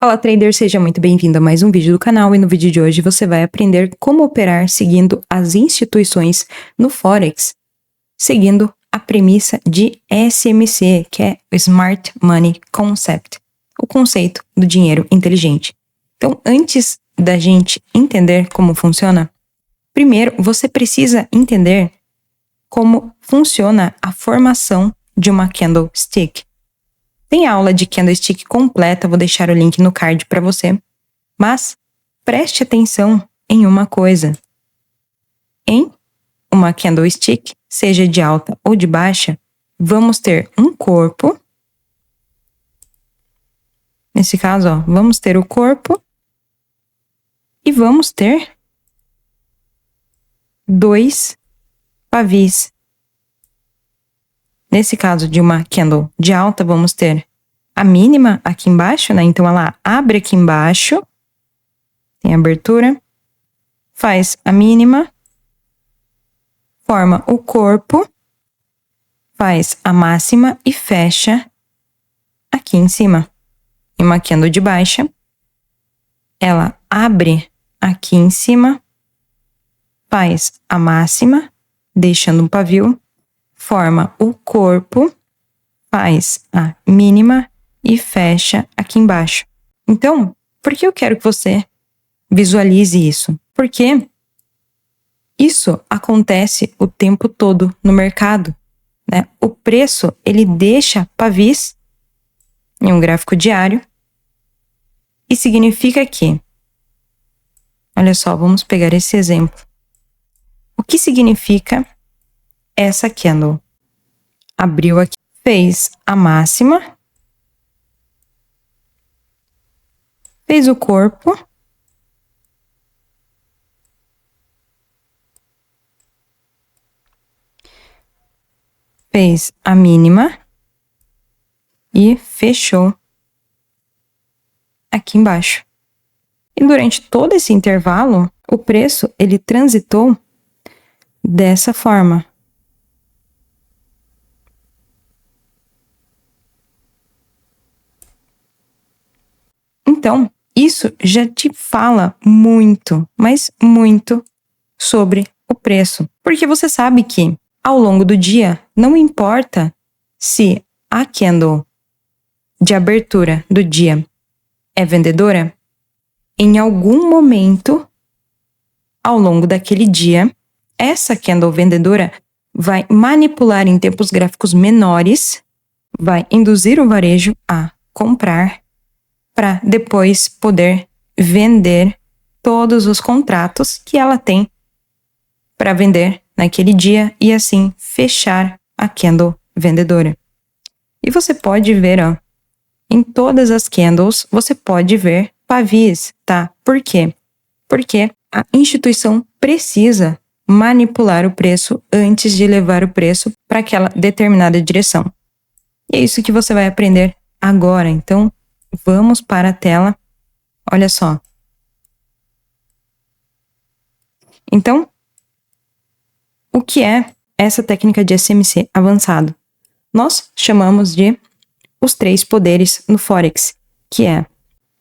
Fala trader, seja muito bem-vindo a mais um vídeo do canal e no vídeo de hoje você vai aprender como operar seguindo as instituições no Forex, seguindo a premissa de SMC, que é o Smart Money Concept, o conceito do dinheiro inteligente. Então, antes da gente entender como funciona, primeiro você precisa entender como funciona a formação de uma candlestick. Tem aula de candlestick completa, vou deixar o link no card para você. Mas preste atenção em uma coisa. Em uma candlestick, seja de alta ou de baixa, vamos ter um corpo. Nesse caso, ó, vamos ter o corpo e vamos ter dois pavis. Nesse caso de uma candle de alta, vamos ter a mínima aqui embaixo, né? Então, ela abre aqui embaixo, tem abertura, faz a mínima, forma o corpo, faz a máxima e fecha aqui em cima. Em uma candle de baixa, ela abre aqui em cima, faz a máxima, deixando um pavio, forma o corpo, faz a mínima e fecha aqui embaixo. Então, por que eu quero que você visualize isso? Porque isso acontece o tempo todo no mercado, né? O preço, ele deixa pavis em um gráfico diário e significa que, olha só, vamos pegar esse exemplo. O que significa essa candle? Abriu aqui, fez a máxima, fez o corpo, fez a mínima e fechou aqui embaixo. E durante todo esse intervalo, o preço ele transitou dessa forma. Então, isso já te fala muito, mas muito sobre o preço. Porque você sabe que ao longo do dia, não importa se a candle de abertura do dia é vendedora, em algum momento ao longo daquele dia, essa candle vendedora vai manipular em tempos gráficos menores, vai induzir o varejo a comprar para depois poder vender todos os contratos que ela tem para vender naquele dia e assim fechar a candle vendedora. E você pode ver, ó, em todas as candles, você pode ver pavis, tá? Por quê? Porque a instituição precisa manipular o preço antes de levar o preço para aquela determinada direção. E é isso que você vai aprender agora. Então, vamos para a tela. Olha só. Então, o que é essa técnica de SMC avançado? Nós chamamos de os 3 poderes no Forex, que é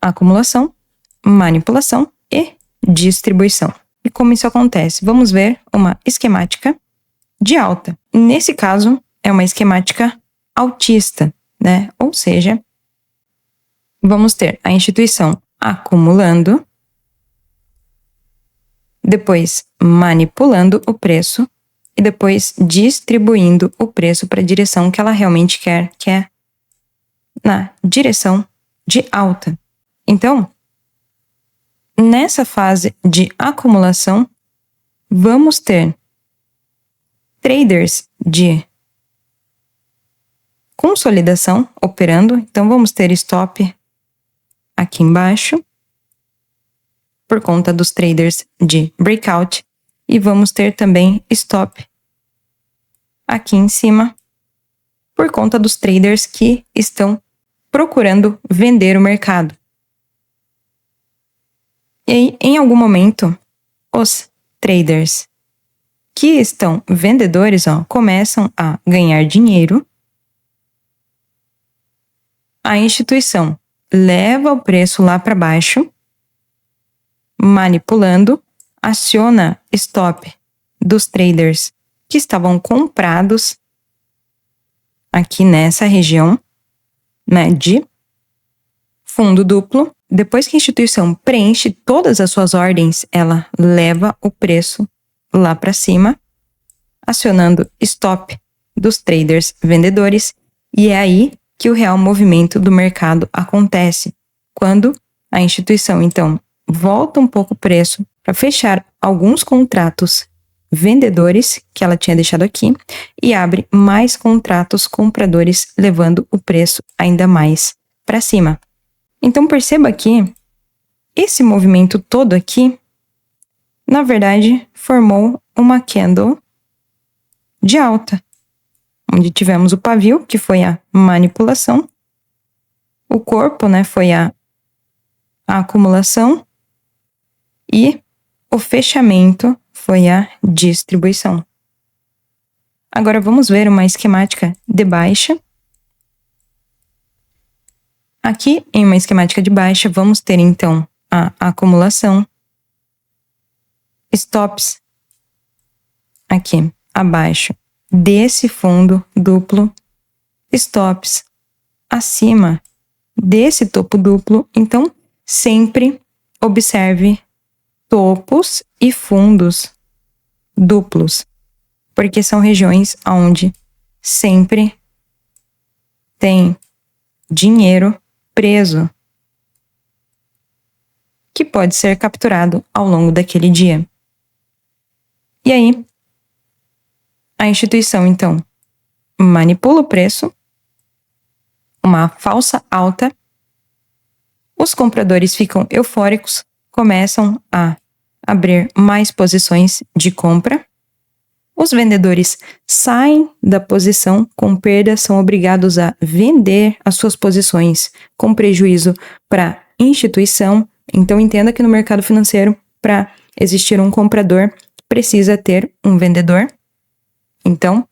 acumulação, manipulação e distribuição. E como isso acontece? Vamos ver uma esquemática de alta. Nesse caso, é uma esquemática altista, né? Ou seja, vamos ter a instituição acumulando, depois manipulando o preço e depois distribuindo o preço para a direção que ela realmente quer, que é na direção de alta. Então, nessa fase de acumulação, vamos ter traders de consolidação operando. Então, vamos ter stop aqui embaixo, por conta dos traders de breakout. E vamos ter também stop aqui em cima, por conta dos traders que estão procurando vender o mercado. E aí, em algum momento, os traders que estão vendedores, ó, começam a ganhar dinheiro. A instituição leva o preço lá para baixo, manipulando, aciona stop dos traders que estavam comprados aqui nessa região, né, de fundo duplo. Depois que a instituição preenche todas as suas ordens, ela leva o preço lá para cima, acionando stop dos traders vendedores, e é aí que o real movimento do mercado acontece, quando a instituição, então, volta um pouco o preço para fechar alguns contratos vendedores que ela tinha deixado aqui e abre mais contratos compradores, levando o preço ainda mais para cima. Então perceba que esse movimento todo aqui, na verdade, formou uma candle de alta, onde tivemos o pavio, que foi a manipulação, o corpo, né, foi a acumulação, e o fechamento foi a distribuição. Agora vamos ver uma esquemática de baixa. Aqui, em uma esquemática de baixa, vamos ter então a acumulação, stops aqui abaixo desse fundo duplo, stops acima desse topo duplo. Então, sempre observe topos e fundos duplos, porque são regiões onde sempre tem dinheiro preso que pode ser capturado ao longo daquele dia. E aí, a instituição, então, manipula o preço, uma falsa alta, os compradores ficam eufóricos, começam a abrir mais posições de compra, os vendedores saem da posição com perda, são obrigados a vender as suas posições com prejuízo para a instituição. Então, entenda que no mercado financeiro, para existir um comprador, precisa ter um vendedor. Então,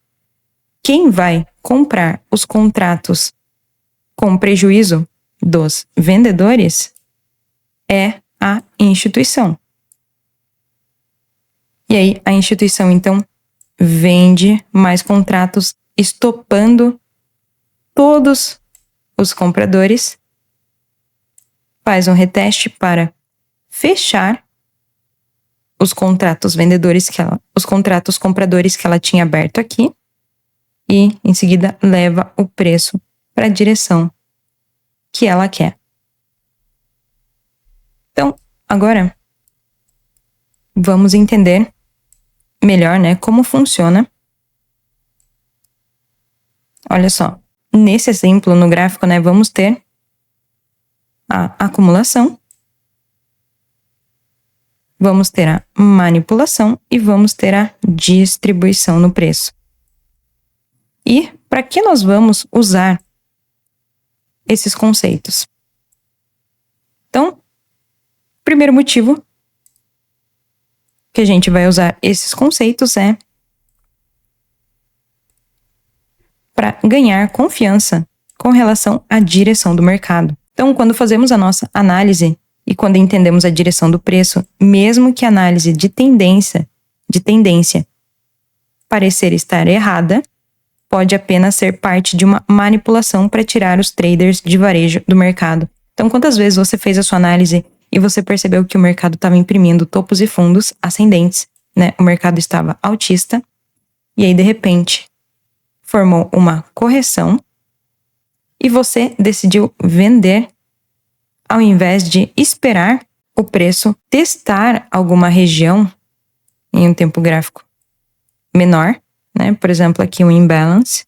quem vai comprar os contratos com prejuízo dos vendedores é a instituição. E aí, a instituição, então, vende mais contratos, estopando todos os compradores, faz um reteste para fechar os contratos vendedores os contratos compradores que ela tinha aberto aqui, e em seguida leva o preço para a direção que ela quer. Então, agora vamos entender melhor, né, como funciona. Olha só, nesse exemplo, no gráfico, né, vamos ter a acumulação, vamos ter a manipulação e vamos ter a distribuição no preço. E para que nós vamos usar esses conceitos? Então, primeiro motivo que a gente vai usar esses conceitos é para ganhar confiança com relação à direção do mercado. Então, quando fazemos a nossa análise e quando entendemos a direção do preço, mesmo que a análise de tendência parecer estar errada, pode apenas ser parte de uma manipulação para tirar os traders de varejo do mercado. Então, quantas vezes você fez a sua análise e você percebeu que o mercado estava imprimindo topos e fundos ascendentes, né? O mercado estava altista, e aí, de repente, formou uma correção e você decidiu vender ao invés de esperar o preço testar alguma região em um tempo gráfico menor, né? Por exemplo, aqui um imbalance.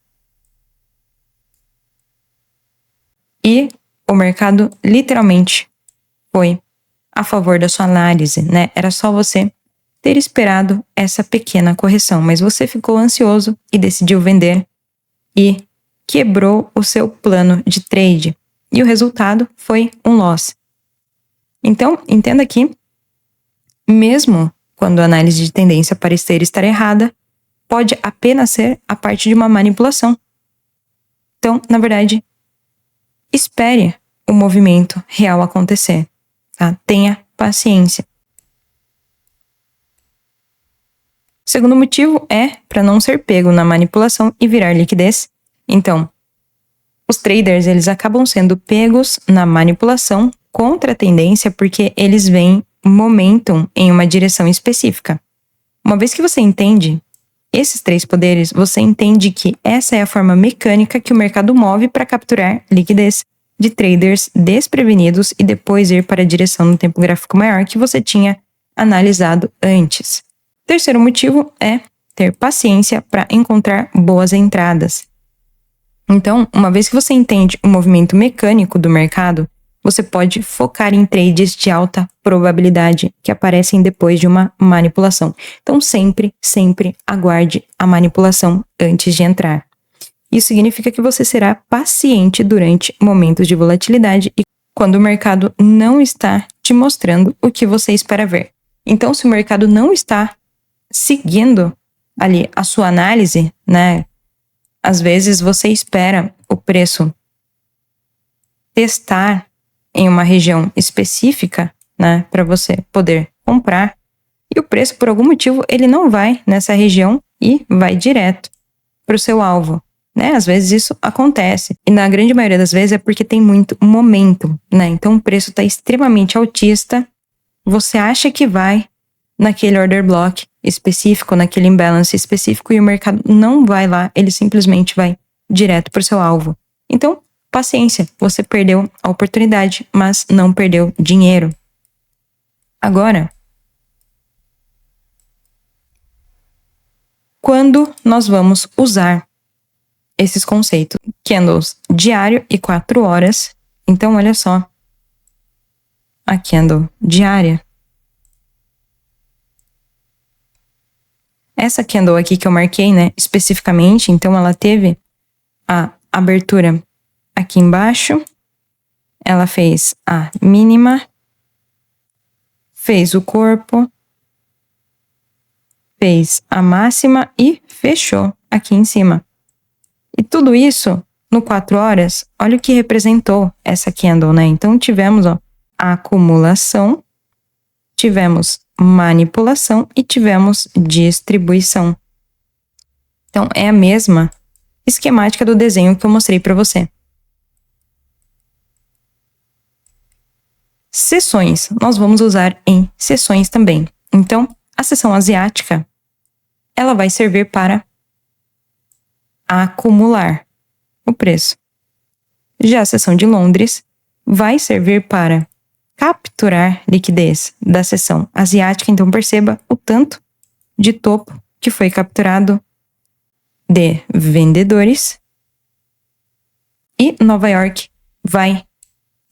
E o mercado literalmente foi a favor da sua análise, né? Era só você ter esperado essa pequena correção, mas você ficou ansioso e decidiu vender e quebrou o seu plano de trade. E o resultado foi um loss. Então, entenda que, mesmo quando a análise de tendência parecer estar errada, pode apenas ser a parte de uma manipulação. Então, na verdade, espere o movimento real acontecer, tá? Tenha paciência. O segundo motivo é para não ser pego na manipulação e virar liquidez. Então, os traders, eles acabam sendo pegos na manipulação contra a tendência porque eles veem momentum em uma direção específica. Uma vez que você entende esses três poderes, você entende que essa é a forma mecânica que o mercado move para capturar liquidez de traders desprevenidos e depois ir para a direção no tempo gráfico maior que você tinha analisado antes. O terceiro motivo é ter paciência para encontrar boas entradas. Então, uma vez que você entende o movimento mecânico do mercado, você pode focar em trades de alta probabilidade que aparecem depois de uma manipulação. Então, sempre aguarde a manipulação antes de entrar. Isso significa que você será paciente durante momentos de volatilidade e quando o mercado não está te mostrando o que você espera ver. Então, se o mercado não está seguindo ali a sua análise, né? Às vezes você espera o preço testar em uma região específica, né, para você poder comprar, e o preço, por algum motivo, ele não vai nessa região e vai direto para o seu alvo, né? Às vezes isso acontece, e na grande maioria das vezes é porque tem muito momento, né? Então o preço está extremamente altista, você acha que vai naquele order block específico, naquele imbalance específico, e o mercado não vai lá, ele simplesmente vai direto para o seu alvo. Então, paciência, você perdeu a oportunidade, mas não perdeu dinheiro. Agora, quando nós vamos usar esses conceitos? Candles diário e 4 horas. Então, olha só. A candle diária. Essa candle aqui que eu marquei, né, especificamente, então ela teve a abertura aqui embaixo, ela fez a mínima, fez o corpo, fez a máxima e fechou aqui em cima. E tudo isso no 4 horas, olha o que representou essa candle, né? Então tivemos, ó, a acumulação, tivemos manipulação e tivemos distribuição. Então é a mesma esquemática do desenho que eu mostrei para você. Sessões, nós vamos usar em sessões também. Então, a sessão asiática, ela vai servir para acumular o preço. Já a sessão de Londres vai servir para capturar liquidez da sessão asiática. Então, perceba o tanto de topo que foi capturado de vendedores. E Nova York vai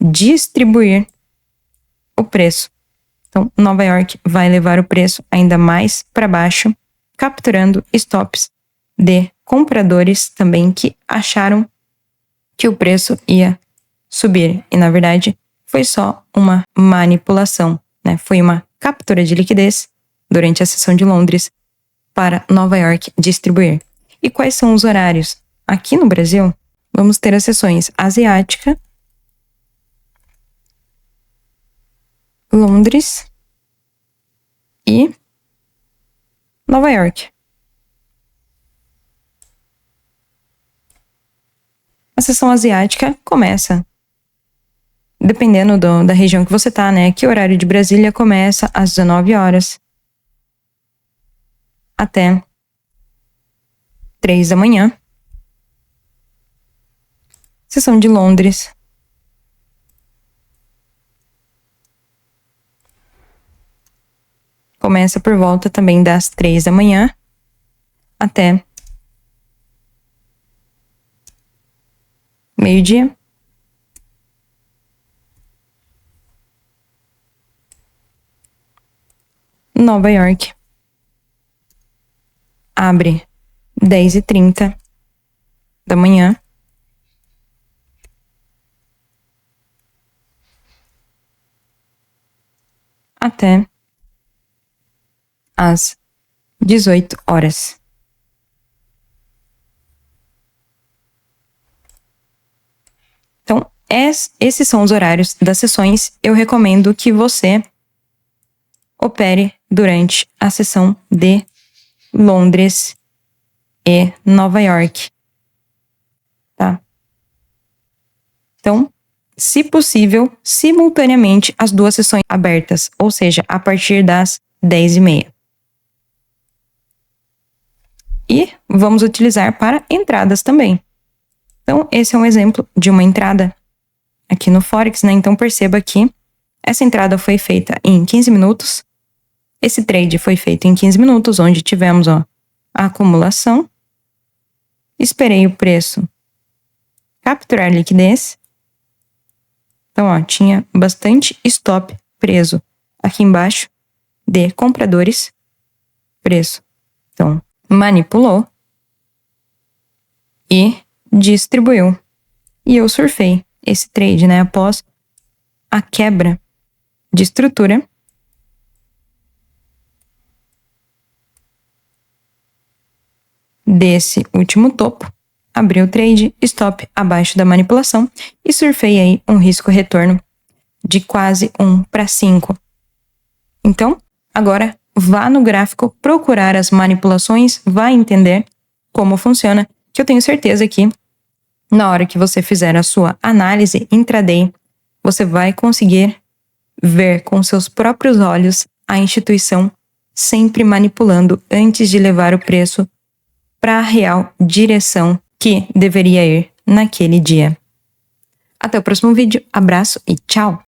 distribuir o preço. Então, Nova York vai levar o preço ainda mais para baixo, capturando stops de compradores também que acharam que o preço ia subir. E, na verdade, foi só uma manipulação, né? Foi uma captura de liquidez durante a sessão de Londres para Nova York distribuir. E quais são os horários? Aqui no Brasil, vamos ter as sessões asiática, Londres e Nova York. A sessão asiática começa, dependendo da região que você tá, né? Que o horário de Brasília começa às 19 horas até 3 da manhã. Sessão de Londres começa por volta também das 3 da manhã até meio-dia. Nova York abre 10h30 da manhã até às 18 horas. Então, esses são os horários das sessões. Eu recomendo que você opere durante a sessão de Londres e Nova York, tá? Então, se possível, simultaneamente as duas sessões abertas, ou seja, a partir das 10h30. E vamos utilizar para entradas também. Então, esse é um exemplo de uma entrada aqui no Forex, né? Então, perceba que essa entrada foi feita em 15 minutos. Esse trade foi feito em 15 minutos, onde tivemos, ó, a acumulação. Esperei o preço capturar liquidez. Então, ó, tinha bastante stop preso aqui embaixo de compradores. Preço. Então, manipulou e distribuiu. E eu surfei esse trade, né? Após a quebra de estrutura. Desse último topo, abri o trade, stop abaixo da manipulação e surfei aí um risco retorno de quase 1/5. Então, agora vá no gráfico procurar as manipulações, vá entender como funciona, que eu tenho certeza que na hora que você fizer a sua análise intraday, você vai conseguir ver com seus próprios olhos a instituição sempre manipulando antes de levar o preço para a real direção que deveria ir naquele dia. Até o próximo vídeo, abraço e tchau!